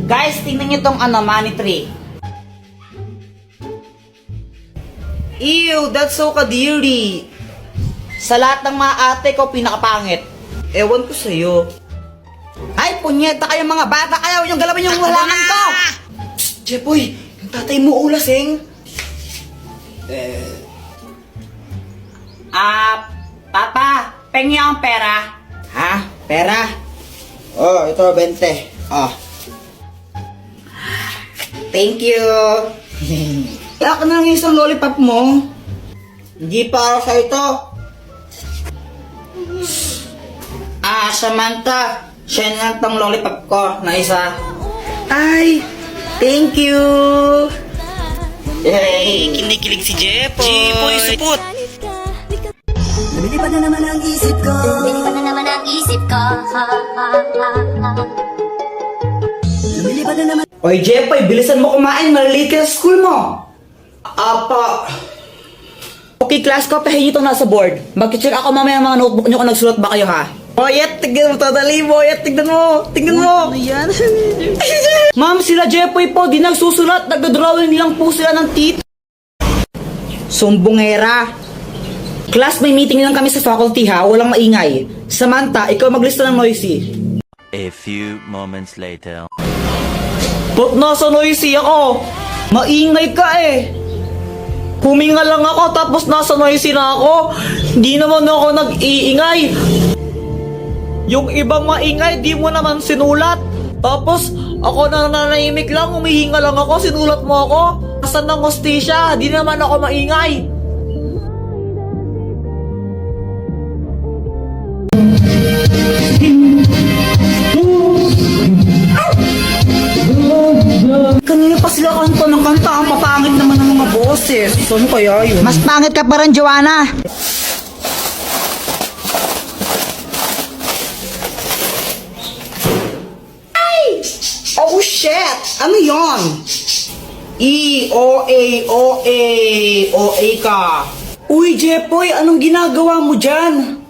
Guys, tingnan nyo tong money tree. Ew, that's so kadiri. Sa lahat ng mga ate ko, pinakapangit. Ewan ko sa'yo. Ay, punyeta kayo mga bata. Ayaw yung galawin yung halaman ko. Psst, Jepoy, yung tatay mo ulasing. Papa, pengi ang pera. Ha? Pera? Oh, ito, 20. Oh. Thank you. Kaya ka na lang isang lollipop mo. Hindi para sa ito. Samantha. Siya na tong lollipop ko na isa. Ay, thank you. Yay, kinikilig si Jepoy. Jepoy, supot. Lumilipad na naman ang isip ko. Lumilipad na naman ang isip ko. Lumilipad na naman. Oy, Jepoy, bilisan mo kumain. Malilate ka sa school mo. Apa. Okay, class ko, pahingi itong nasa board. Mag-check ako mamaya mga notebook nyo kung nagsulat ba kayo, ha? Boyet, tignan mo, totally, Boyet, tignan mo. Tignan mo. Ano yan? Ma'am, sila Jepoy po, di nagsusulat. Nagdodrawing nilang po sila ng tit. Sumbongera. Class, may meeting lang kami sa faculty, ha? Walang maingay. Samantha, ikaw maglista ng noisy. A few moments later. Ba't nasa noisy ako? Maingay ka eh. Huminga lang ako tapos nasa noisy na ako. Hindi naman ako nag-iingay. Yung ibang maingay, di mo naman sinulat. Tapos ako na nanahimik lang, humihinga lang ako, sinulat mo ako. Asan ng hostisya? Di naman ako maingay. Kanina pa sila kanta ng kanta. Ang papangit naman ng mga boses. Ano kaya yun? Mas pangit ka pa rin, Joanna. Ay! Oh, shit! Ano yon? O-A, O-A ka. Uy, Jepoy, anong ginagawa mo dyan?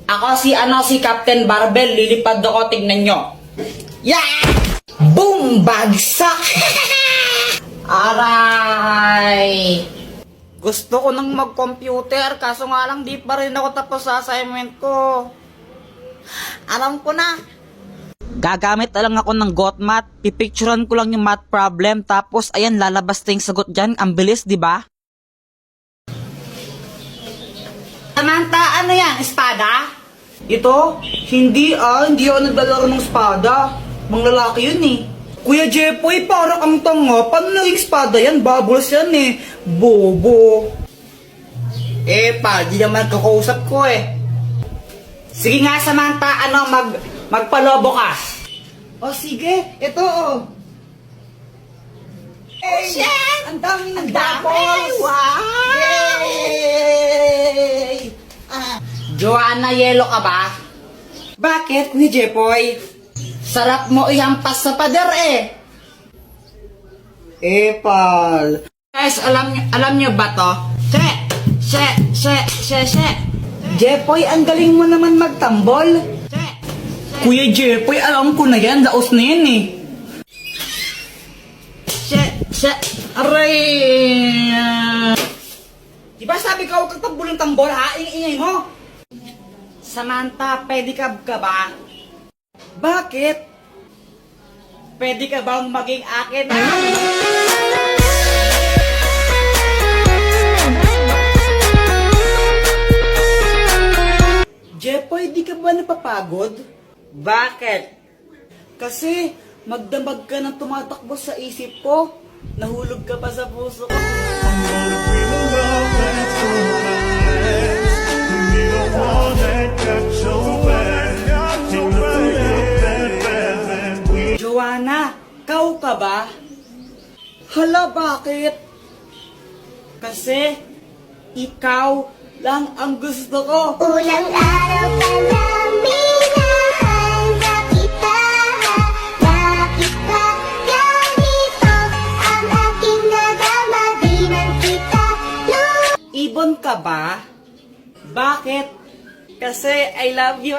Ako si Captain Barbell. Lilipad ako, tignan nyo. Yeah! Boom! Bagsak! Aray! Gusto ko nang mag-computer, kaso nga lang di pa rin ako tapos sa assignment ko. Alam ko na. Gagamit na lang ako ng GotMath. Pipicturean ko lang yung math problem, tapos ayan, lalabas na yung sagot dyan. Ang bilis, di ba? Samantha, ano yan? Espada? Ito? Hindi ako naglalaro ng espada. Mang lalaki yun eh. Kuya Jepoy, para kang tanga. Paano naging espada yan? Bubbles yan eh. Bobo. Di naman kakausap ko eh. Sige nga, Samantha, magpalobo ka. O sige, ito oh. Hey, ang daming bubbles. Wow! Yay! Joanna, yelo ka ba? Bakit, Kuya Jepoy? Sarap mo ihampas sa pader eh. Pal. Guys, alam nyo ba to? Jepoy, ang galing mo naman magtambol. Kuya Jepoy, alam ko na yan. Laos na yan eh. Aray. Diba sabi ka huwag kang tambol ng tambol ha? Ingay mo. Samantha, pedicab ka ba? Bakit? Pwede ka bang maging akin? Jepoy, di ka ba napapagod? Bakit? Kasi magdamag ka ng tumatakbo sa isip ko. Nahulog ka pa sa puso ko. Joanna, kau ka ba? Hala, bakit? Kasi ikaw lang ang gusto ko. Ulang araw pa lang minahanda kita. Bakit ba ganito ang aking nadama? Di man kita Ibon ka ba? Bakit? Kasi I love you.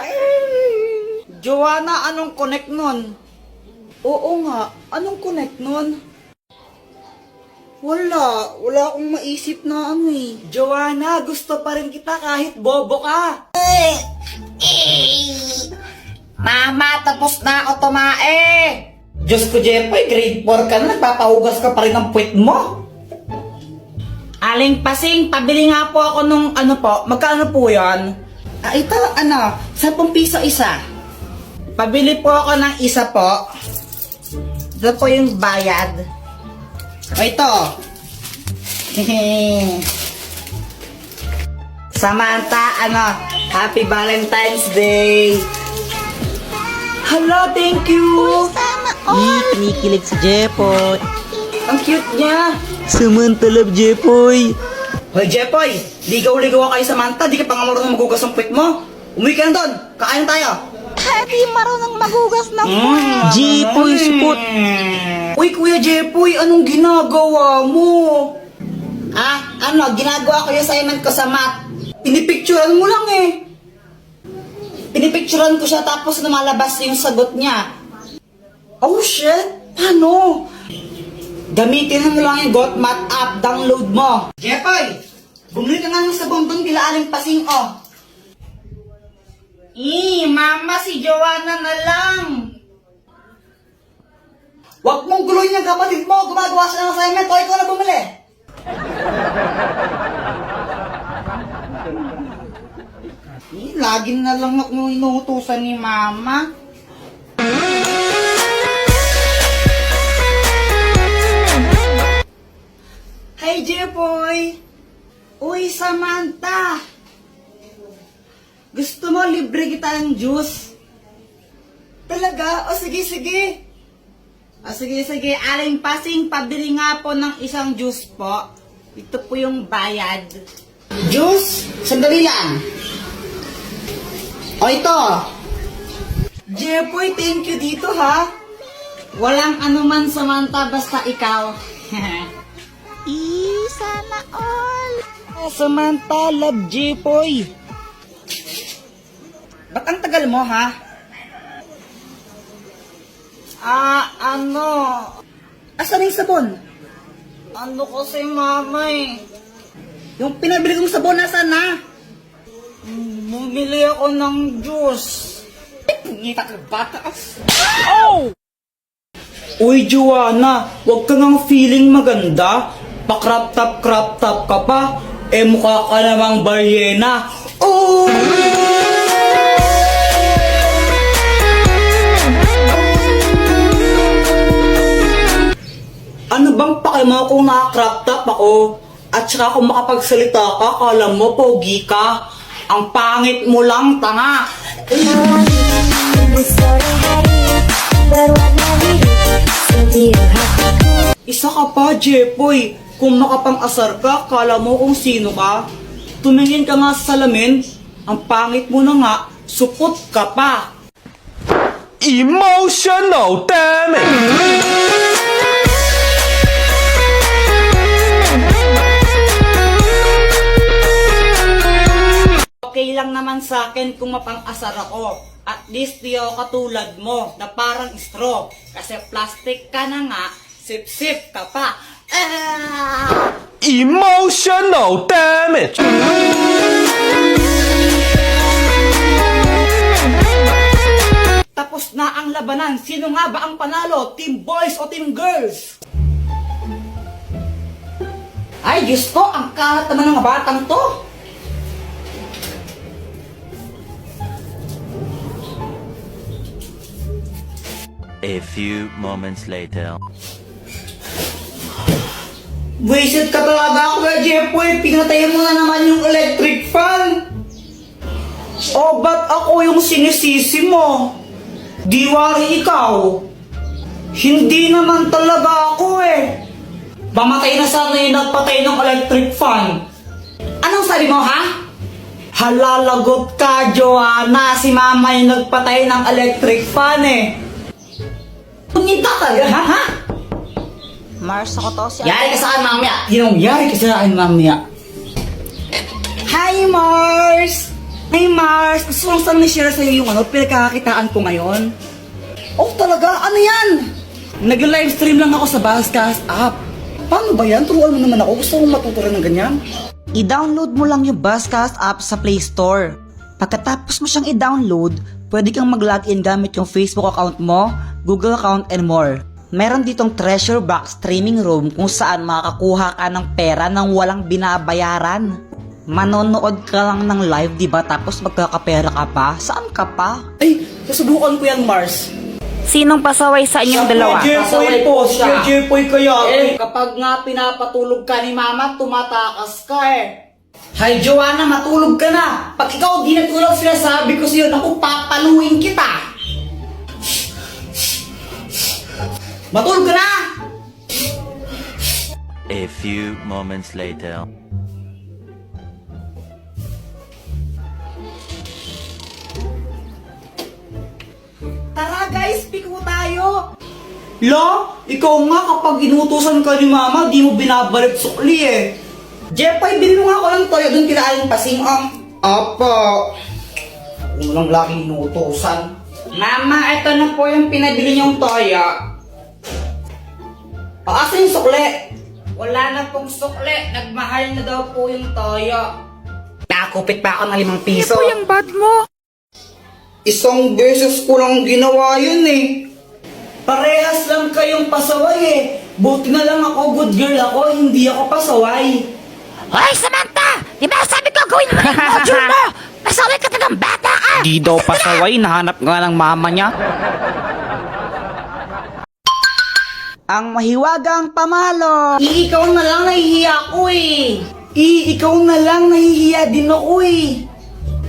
Joanna, anong connect nun? Oo nga, anong connect nun? Wala akong maisip na ano eh. Joanna, gusto pa rin kita kahit bobo ka. Mama, tapos na ako tumae. Diyos ko, Jepoy, grade 4 ka na, nagpapahugas ka pa rin ng puwet mo. Aling Pasing, pabili nga po ako nung ano po, magkano po yan? Ito, 10 piso isa. Pabili po ako ng isa po. Ito po yung bayad. O ito. Samantha, Happy Valentine's Day. Hala, thank you. Kinikilig si Jepoy. Ang cute niya. Samantha love Jepoy. Hoy, Jepoy, ligaw-ligaw kayo Samantha, di ka pa nga marunong magugas ng puwet mo. Umuwi ka na doon, kakain tayo. Di marunong magugas ng Jepoy, supot. Uy, Kuya Jepoy, anong ginagawa mo? Ginagawa ko yung assignment ko sa math. Pinipicturean mo lang eh. Pinipicturean ko siya tapos lumalabas yung sagot niya. Oh shit, paano? Gamitin mo lang yung GotMath app, download mo. Jepoy, bumili ka nga ng sabon doon kila Aling Pasing, oh. Mama, si Joanna na lang. Huwag mong guluhin yung kapatid mo, gumagawa siya ng assignment, o ikaw na bumili. Lagi na lang ako inuutusan ni Mama. Hey, Jepoy! Uy, Samantha! Gusto mo libre kita ng juice? Talaga? O sige. Sige. Aling Pasing, pabili nga po ng isang juice po. Ito po yung bayad. Juice? Sandali lang. O ito. Jepoy, thank you dito ha. Walang anuman Samantha, basta ikaw. Sana all. Samantha, love Jepoy. Ba't ang tagal mo, ha? Asan yung sabon? Ano kasi, Mama eh? Yung pinabili kong sabon, nasan na? Bumili ako ng juice. Ngita ka bata. Oh! Uy, Joanna, wag ka nang feeling maganda. Pa-crop top ka pa. Mukha ka namang balyena. Oh! Ano bang pakima kung naka-crop top ako? At saka kung makapagsalita ka, kala mo pogi ka. Ang pangit mo lang, tanga. Isa ka pa, Jepoy. Kung makapang-asar ka, kala mo kung sino ka. Tumingin ka nga sa salamin, ang pangit mo na nga, supot ka pa. Emotional damage. Okay lang naman sa akin kung mapang-asar ako. At least di ako katulad mo na parang straw. Kasi plastic ka na nga, sip-sip ka pa. Emotional damage. Tapos na ang labanan. Sino nga ba ang panalo? Team boys o team girls? Ay, Diyos ko, ang kalat naman ng batang to. A few moments later. Buisit ka talaga, Kuya Jepoy. Pinatay mo na naman yung electric fan. O, ba't ako yung sinisisi mo? Di wari ikaw. Hindi naman talaga ako eh. Pamatay na sana yung nagpatay ng electric fan. Anong sabi mo, ha? Halalagot ka, Joanna. Si Mama yung nagpatay ng electric fan eh. Punita talaga, ha? Mars ako to si Yari ka sa akin mamaya. Yari ka sa akin mamaya. Hi, Mars! Hi, Mars! Gusto kong saan na-share sa'yo yung pinagkakakitaan ko ngayon. Oh, talaga? Ano yan? Nag-livestream lang ako sa Buzzcast app. Paano ba yan? Turuan mo naman ako. Gusto kong matutunan ng ganyan. I-download mo lang yung Buzzcast app sa Play Store. Pagkatapos mo siyang i-download, pwede kang mag-login gamit yung Facebook account mo, Google account, and more. Meron ditong treasure box streaming room kung saan makakakuha ka ng pera nang walang binabayaran. Manonood ka lang ng live, diba? Tapos magkakapera ka pa? Saan ka pa? Ay, susubukan ko yan, Mars. Sinong pasaway sa inyong dalawa? Jepoy po, siya Jepoy kaya. Kapag nga pinapatulog ka ni Mama, tumatakas ka eh. Hay, Joanna, matulog ka na. Pag ikaw di natulog, sinasabi ko sa'yo, naku, papaluin kita. Matulog ka na! A few moments later. Tara guys, piko tayo. La, ikaw nga kapag inutusan ka ni Mama, di mo binabalik sukli eh. Jepoy, bili mo nga ako ng toyo doon kila Aling Pasing, Apo. Ano lang laging inutusan. Mama, ito na po yung pinabili niyong toyo. Asan yung sukle? Wala na pong sukle. Nagmahal na daw po yung toyo. Nakakupit pa ako ng 5 piso. Ito yung bad mo. Isang beses ko lang ginawa yun eh. Parehas lang kayong pasaway eh. Buti na lang ako, good girl ako, hindi ako pasaway. Hoy, Samantha! Di ba sabi ko gawin mo yung module mo? Pasaway ka ng bata ka! Di daw pasaway, nahanap nga ng mama niya. Ang mahiwagang pamalo! Ikaw na lang nahihiya ko eh. Ikaw na lang, nahihiya din ako eh.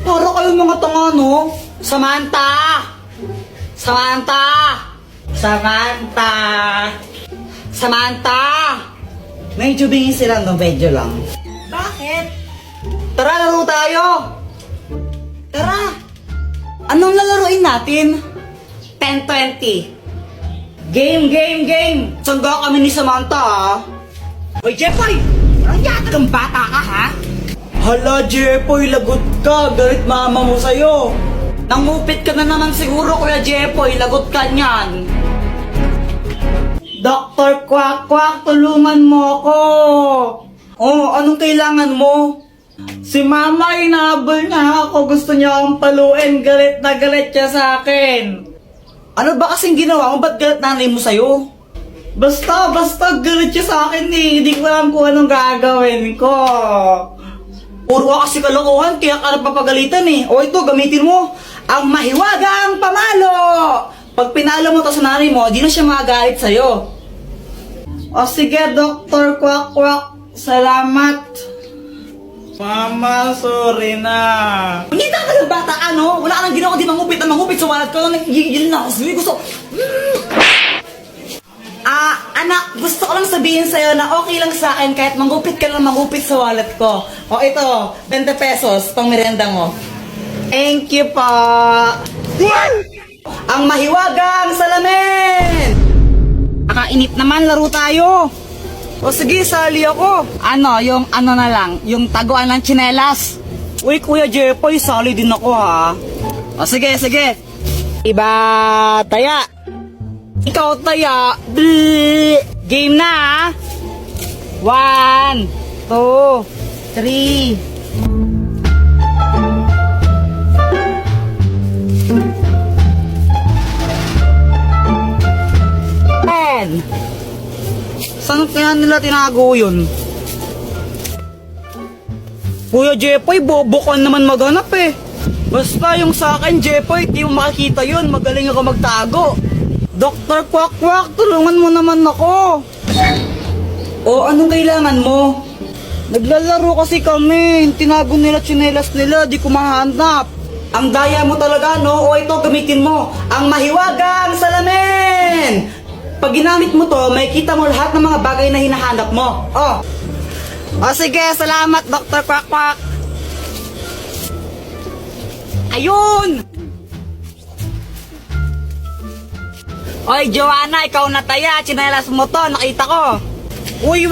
Para kayong mga tanga, no? Samantha! Samantha! Samantha! Samantha! Medyo bingin sila, no? Medyo lang. Bakit? Tara, laro tayo! Tara! Anong lalaroin natin? 10-20. Game! Sangga kami ni Samantha, ah. Hoy, Jepoy! Parang yata kang bata ka, ha? Hala, Jepoy, lagot ka. Galit mama mo sa'yo. Nangupit ka na naman siguro, Kuya Jepoy. Lagot ka niyan. Dr. Quack Quack, tulungan mo ako. Oh, anong kailangan mo? Si mama, inahabol niya ako. Gusto niya akong paluin. Galit na galit siya sa akin. Ano ba kasing ginawa mo? Ba't galit nanay mo sa'yo? Basta galit siya sa akin eh. Hindi ko alam kung anong gagawin ko. Puro ka kasi kalokohan, kaya ka napapagalitan eh. O ito, gamitin mo ang mahiwagang pamalo. Pag pinalo mo to sa nanay mo, di na siya magagalit sa'yo. O sige, Dr. Quack Quack. Salamat. Mama, sorry na. Hindi ka ng bata ka, no? Wala ka nang ginawa, di mangupit sa wallet ko. Nagigil na ako sa'yo. Gusto... anak, gusto ko lang sabihin sa'yo na okay lang sa akin kahit mangupit ka lang mangupit sa wallet ko. O ito, 20 pesos, pang merenda mo. Thank you pa. Ang mahiwagang salamin! Nakainip naman, laro tayo. O sige, sali ako. Ano, yung ano na lang, yung taguan ng tsinelas. Uy, Kuya Jepoy, sali din ako ha. O sige. Iba, taya. Ikaw taya. Game na ha. 1, 2, 3. Saan kaya nila tinago yun? Kuya Jepoy, bobo ka naman maghanap eh. Basta yung sa akin, Jepoy, di mo makikita yun. Magaling ako magtago. Dr. Quack Quack, tulungan mo naman ako. O anong kailangan mo? Naglalaro kasi kami. Tinago nila tsinelas nila, di ko mahanap. Ang daya mo talaga, no? O ito, gamitin mo. Ang mahiwagang salamin! Pag ginamit mo to, may kita mo lahat ng mga bagay na hinahanap mo. Oh. O sige, salamat Dr. Quack Quack. Ayun! Oy, Joanna, ikaw na taya. Tsinelas mo to, nakita ko. Uy,